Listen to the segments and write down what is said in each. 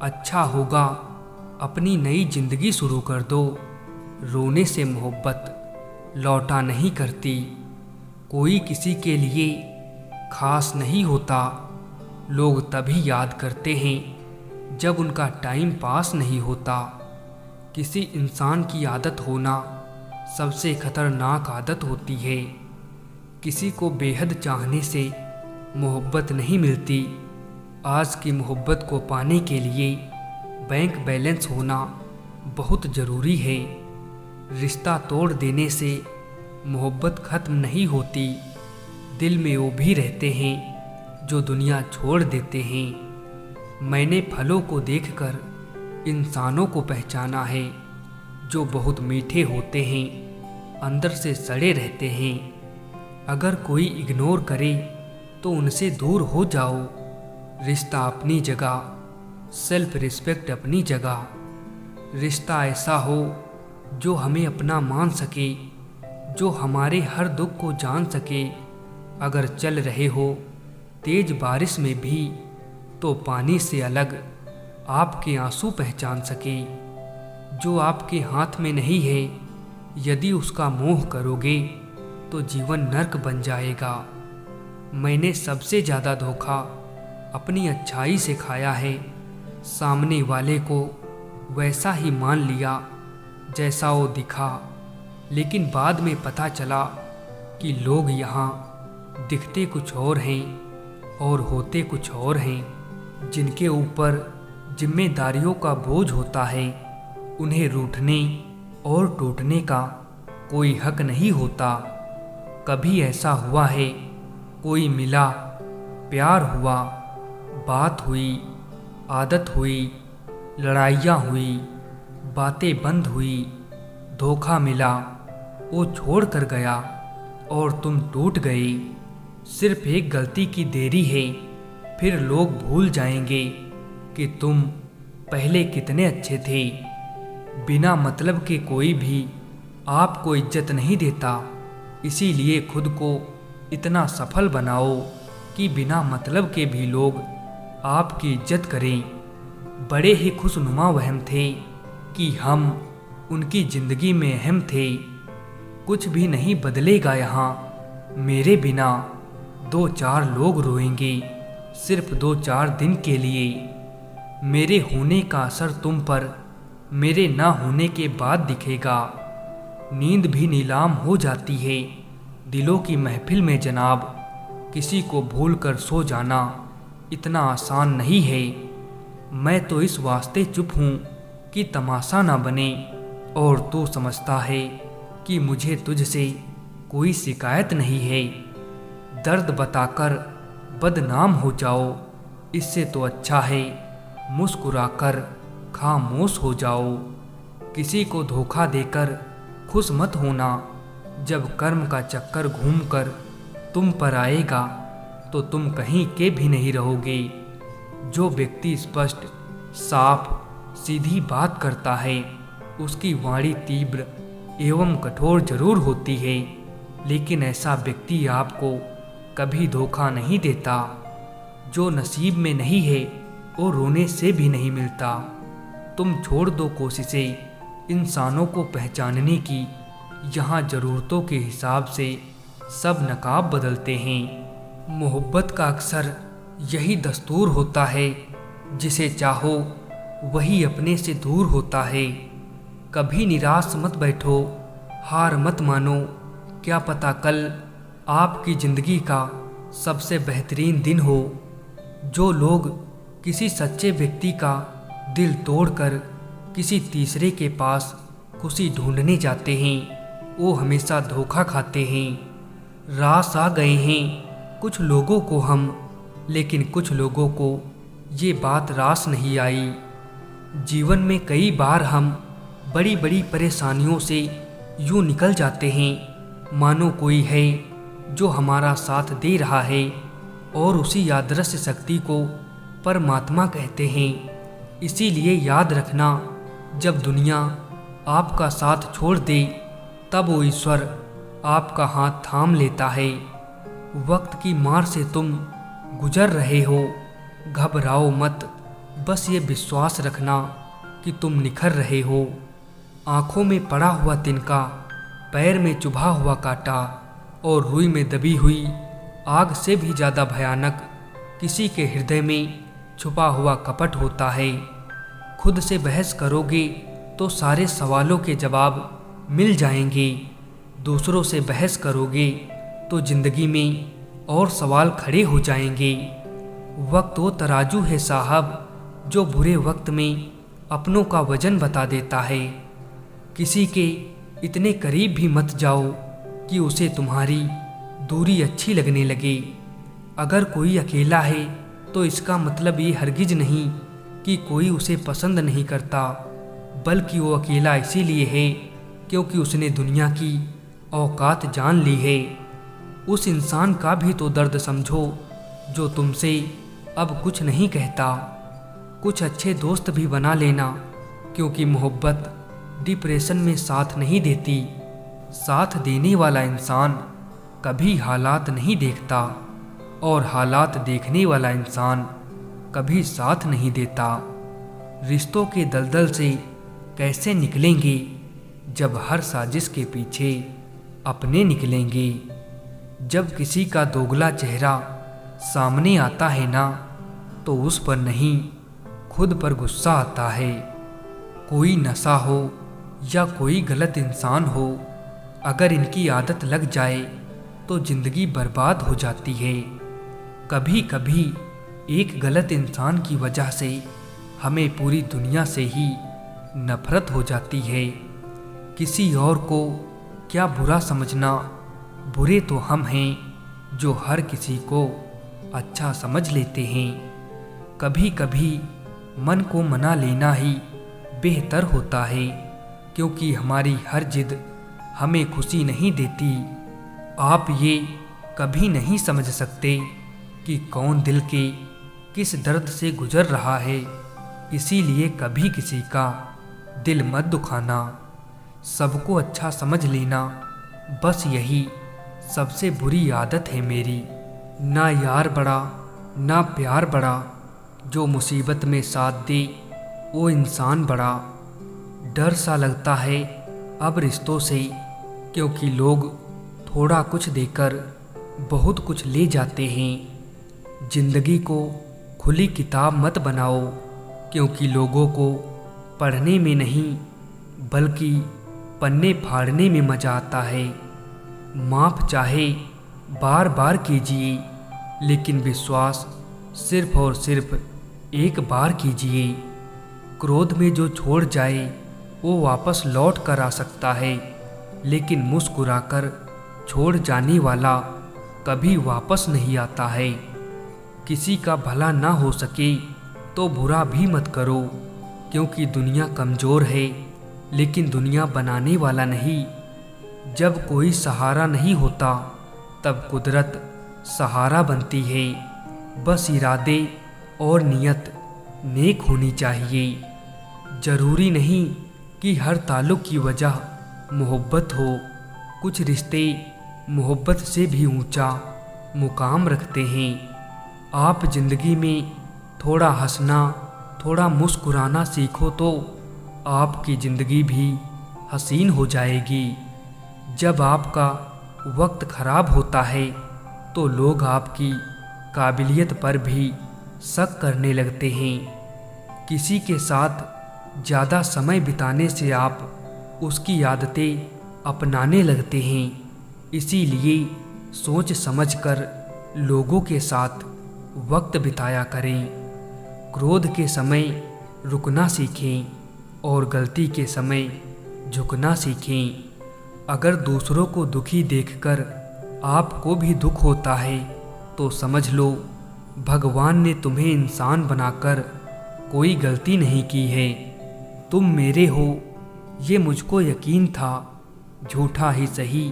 अच्छा होगा अपनी नई जिंदगी शुरू कर दो। रोने से मोहब्बत लौटा नहीं करती। कोई किसी के लिए खास नहीं होता। लोग तभी याद करते हैं जब उनका टाइम पास नहीं होता। किसी इंसान की आदत होना सबसे खतरनाक आदत होती है। किसी को बेहद चाहने से मोहब्बत नहीं मिलती। आज की मोहब्बत को पाने के लिए बैंक बैलेंस होना बहुत ज़रूरी है। रिश्ता तोड़ देने से मोहब्बत ख़त्म नहीं होती। दिल में वो भी रहते हैं जो दुनिया छोड़ देते हैं। मैंने फलों को देखकर इंसानों को पहचाना है, जो बहुत मीठे होते हैं, अंदर से सड़े रहते हैं। अगर कोई इग्नोर करे तो उनसे दूर हो जाओ। रिश्ता अपनी जगह, सेल्फ रिस्पेक्ट अपनी जगह। रिश्ता ऐसा हो जो हमें अपना मान सके, जो हमारे हर दुख को जान सके। अगर चल रहे हो तेज बारिश में भी, तो पानी से अलग आपके आंसू पहचान सके। जो आपके हाथ में नहीं है, यदि उसका मोह करोगे तो जीवन नर्क बन जाएगा। मैंने सबसे ज़्यादा धोखा अपनी अच्छाई से खाया है। सामने वाले को वैसा ही मान लिया जैसा वो दिखा, लेकिन बाद में पता चला कि लोग यहाँ दिखते कुछ और हैं और होते कुछ और हैं। जिनके ऊपर जिम्मेदारियों का बोझ होता है, उन्हें रूठने और टूटने का कोई हक नहीं होता। कभी ऐसा हुआ है, कोई मिला, प्यार हुआ, बात हुई, आदत हुई, लड़ाइयाँ हुई, बातें बंद हुई, धोखा मिला, वो छोड़ कर गया और तुम टूट गए। सिर्फ एक गलती की देरी है, फिर लोग भूल जाएंगे कि तुम पहले कितने अच्छे थे। बिना मतलब के कोई भी आपको इज्जत नहीं देता। इसीलिए खुद को इतना सफल बनाओ कि बिना मतलब के भी लोग आपकी इज्जत करें। बड़े ही खुशनुमा वहम थे कि हम उनकी ज़िंदगी में अहम थे। कुछ भी नहीं बदलेगा यहाँ मेरे बिना। 2-4 लोग रोएंगे सिर्फ 2-4 दिन के लिए। मेरे होने का असर तुम पर मेरे ना होने के बाद दिखेगा। नींद भी नीलाम हो जाती है दिलों की महफिल में जनाब। किसी को भूल कर सो जाना इतना आसान नहीं है। मैं तो इस वास्ते चुप हूँ कि तमाशा ना बने, और तू समझता है कि मुझे तुझसे कोई शिकायत नहीं है। दर्द बताकर बदनाम हो जाओ, इससे तो अच्छा है मुस्कुराकर खामोश हो जाओ। किसी को धोखा देकर खुश मत होना। जब कर्म का चक्कर घूमकर तुम पर आएगा तो तुम कहीं के भी नहीं रहोगे। जो व्यक्ति स्पष्ट, साफ, सीधी बात करता है, उसकी वाणी तीव्र एवं कठोर जरूर होती है, लेकिन ऐसा व्यक्ति आपको कभी धोखा नहीं देता। जो नसीब में नहीं है वो रोने से भी नहीं मिलता। तुम छोड़ दो कोशिशें इंसानों को पहचानने की। यहाँ ज़रूरतों के हिसाब से सब नकाब बदलते हैं। मोहब्बत का अक्सर यही दस्तूर होता है, जिसे चाहो वही अपने से दूर होता है। कभी निराश मत बैठो, हार मत मानो। क्या पता कल आपकी ज़िंदगी का सबसे बेहतरीन दिन हो। जो लोग किसी सच्चे व्यक्ति का दिल तोड़कर किसी तीसरे के पास खुशी ढूंढने जाते हैं, वो हमेशा धोखा खाते हैं। रास आ गए हैं कुछ लोगों को हम, लेकिन कुछ लोगों को ये बात रास नहीं आई। जीवन में कई बार हम बड़ी बड़ी परेशानियों से यूँ निकल जाते हैं मानो कोई है जो हमारा साथ दे रहा है, और उसी अदृश्य शक्ति को परमात्मा कहते हैं। इसीलिए याद रखना, जब दुनिया आपका साथ छोड़ दे तब वो ईश्वर आपका हाथ थाम लेता है। वक्त की मार से तुम गुजर रहे हो, घबराओ मत, बस ये विश्वास रखना कि तुम निखर रहे हो। आंखों में पड़ा हुआ तिनका, पैर में चुभा हुआ कांटा और रुई में दबी हुई आग से भी ज़्यादा भयानक किसी के हृदय में छुपा हुआ कपट होता है। खुद से बहस करोगे तो सारे सवालों के जवाब मिल जाएंगे। दूसरों से बहस करोगे तो जिंदगी में और सवाल खड़े हो जाएंगे। वक्त वो तराजू है साहब जो बुरे वक्त में अपनों का वजन बता देता है। किसी के इतने करीब भी मत जाओ कि उसे तुम्हारी दूरी अच्छी लगने लगे। अगर कोई अकेला है तो इसका मतलब ये हरगिज नहीं कि कोई उसे पसंद नहीं करता, बल्कि वो अकेला इसीलिए है क्योंकि उसने दुनिया की औकात जान ली है। उस इंसान का भी तो दर्द समझो जो तुमसे अब कुछ नहीं कहता। कुछ अच्छे दोस्त भी बना लेना, क्योंकि मोहब्बत डिप्रेशन में साथ नहीं देती। साथ देने वाला इंसान कभी हालात नहीं देखता और हालात देखने वाला इंसान कभी साथ नहीं देता। रिश्तों के दलदल से कैसे निकलेंगे जब हर साजिश के पीछे अपने निकलेंगे। जब किसी का दोगला चेहरा सामने आता है ना, तो उस पर नहीं खुद पर गुस्सा आता है। कोई नशा हो या कोई गलत इंसान हो, अगर इनकी आदत लग जाए तो जिंदगी बर्बाद हो जाती है। कभी कभी एक गलत इंसान की वजह से हमें पूरी दुनिया से ही नफरत हो जाती है। किसी और को क्या बुरा समझना, बुरे तो हम हैं जो हर किसी को अच्छा समझ लेते हैं। कभी कभी मन को मना लेना ही बेहतर होता है, क्योंकि हमारी हर जिद हमें खुशी नहीं देती। आप ये कभी नहीं समझ सकते कि कौन दिल के किस दर्द से गुजर रहा है, इसीलिए कभी किसी का दिल मत दुखाना। सबको अच्छा समझ लेना, बस यही सबसे बुरी आदत है मेरी। ना यार बड़ा ना प्यार बड़ा, जो मुसीबत में साथ दे वो इंसान बड़ा। डर सा लगता है अब रिश्तों से, क्योंकि लोग थोड़ा कुछ देकर बहुत कुछ ले जाते हैं। जिंदगी को खुली किताब मत बनाओ, क्योंकि लोगों को पढ़ने में नहीं बल्कि पन्ने फाड़ने में मज़ा आता है। माफ़ चाहे बार बार कीजिए, लेकिन विश्वास सिर्फ और सिर्फ एक बार कीजिए। क्रोध में जो छोड़ जाए वो वापस लौट कर आ सकता है, लेकिन मुस्कुराकर छोड़ जाने वाला कभी वापस नहीं आता है। किसी का भला ना हो सके तो बुरा भी मत करो, क्योंकि दुनिया कमज़ोर है लेकिन दुनिया बनाने वाला नहीं। जब कोई सहारा नहीं होता तब कुदरत सहारा बनती है। बस इरादे और नियत नेक होनी चाहिए। ज़रूरी नहीं कि हर ताल्लुक़ की वजह मोहब्बत हो। कुछ रिश्ते मोहब्बत से भी ऊंचा मुकाम रखते हैं। आप ज़िंदगी में थोड़ा हंसना, थोड़ा मुस्कुराना सीखो तो आपकी ज़िंदगी भी हसीन हो जाएगी। जब आपका वक्त ख़राब होता है तो लोग आपकी काबिलियत पर भी शक करने लगते हैं। किसी के साथ ज़्यादा समय बिताने से आप उसकी आदतें अपनाने लगते हैं। इसीलिए सोच समझकर लोगों के साथ वक्त बिताया करें। क्रोध के समय रुकना सीखें और गलती के समय झुकना सीखें। अगर दूसरों को दुखी देखकर आपको भी दुख होता है तो समझ लो भगवान ने तुम्हें इंसान बनाकर कोई गलती नहीं की है। तुम मेरे हो ये मुझको यकीन था, झूठा ही सही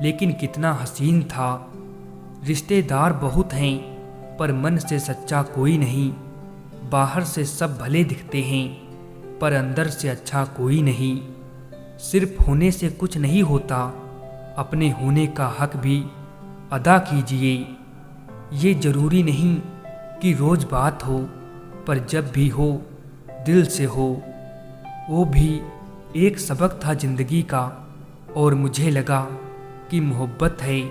लेकिन कितना हसीन था। रिश्तेदार बहुत हैं पर मन से सच्चा कोई नहीं। बाहर से सब भले दिखते हैं पर अंदर से अच्छा कोई नहीं। सिर्फ होने से कुछ नहीं होता, अपने होने का हक भी अदा कीजिए। ये ज़रूरी नहीं कि रोज़ बात हो, पर जब भी हो दिल से हो। वो भी एक सबक था ज़िंदगी का, और मुझे लगा कि मोहब्बत है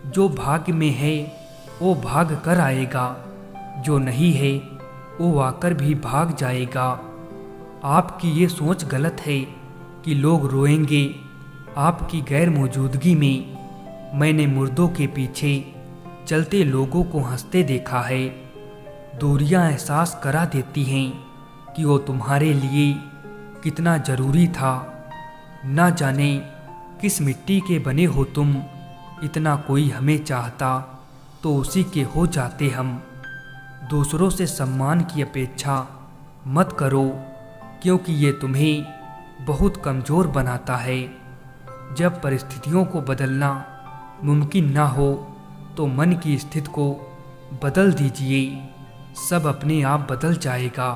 जो भाग्य में है वो भाग कर आएगा, जो नहीं है वो आकर भी भाग जाएगा। आपकी ये सोच गलत है कि लोग रोएंगे आपकी गैर मौजूदगी में। मैंने मुर्दों के पीछे चलते लोगों को हंसते देखा है। दूरियां एहसास करा देती हैं कि वो तुम्हारे लिए कितना ज़रूरी था। ना जाने किस मिट्टी के बने हो तुम, इतना कोई हमें चाहता तो उसी के हो जाते हम। दूसरों से सम्मान की अपेक्षा मत करो, क्योंकि ये तुम्हें बहुत कमज़ोर बनाता है। जब परिस्थितियों को बदलना मुमकिन ना हो तो मन की स्थिति को बदल दीजिए, सब अपने आप बदल जाएगा।